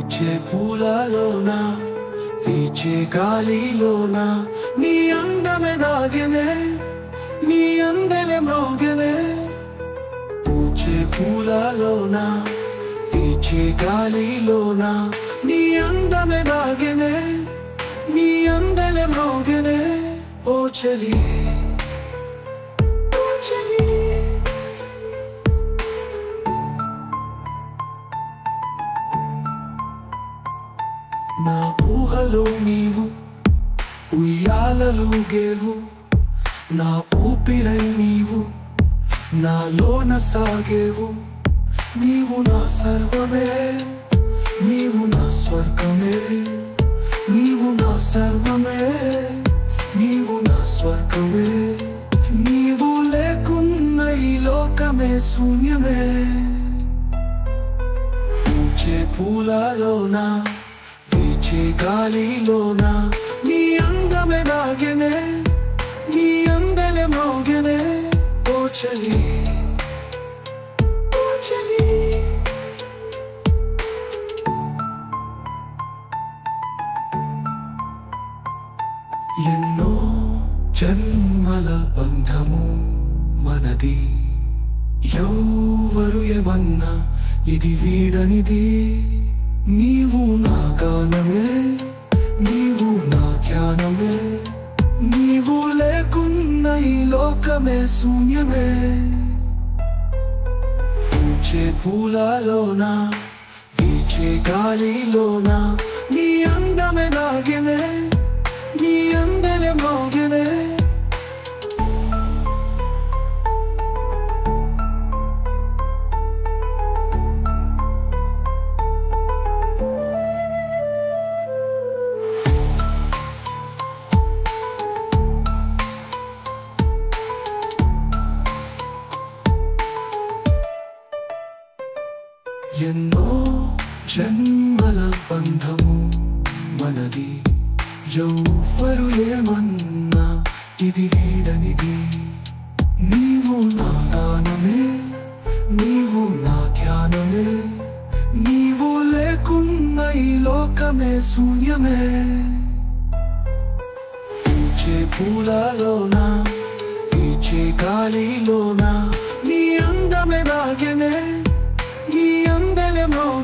పూచే పూలలోన వీచే గాలిలోన నీ అందమే దాగెనే నీ అందెలే మ్రోగెనే పూచే పూలలోన వీచే గాలిలోన నీ అందమే దాగెనే నీ అందెలే మ్రోగెనే ఓ చెలి నా ఊహలో నీవు ఉయ్యాలలుగేవు నా ఊపిరై నీవు నాలోన సాగేవు నీవు నా సర్వమే నీవు నా స్వర్గమే నీవు నా సర్వమే నీవు నా స్వర్గమే నీవు లేకున్న ఈ లోకమే శూన్యమే పూచే పూలలోన వీచే గాలిలోన నీ అందమే దాగెనే నీ అందెలే మ్రోగెనే ఓ చెలి ఎన్నో జన్మల బంధము మనది ఎవరు ఏమన్నా ఇది వీడనిది నీవు నా గానమే నీవు నా ధ్యానమే నీవు లేకున్న ఈ లోకమే శూన్యమే పూచే పూలలోన వీచే గాలిలోన నీ అందమే దాగెనే నీ అందెలే మ్రోగెనే ఎన్నో జన్మల బంధము మనది ఎవరు ఏమన్నా ఇది వీడనిది నీవు నా గానమే నీవు నా ధ్యానమే నీవు లేకున్న ఈ లోకమే శూన్యమే పూచే పూలలోన వీచే గాలిలోన నీ అందమే దాగెనే నీ అందెలే మ్రోగెనే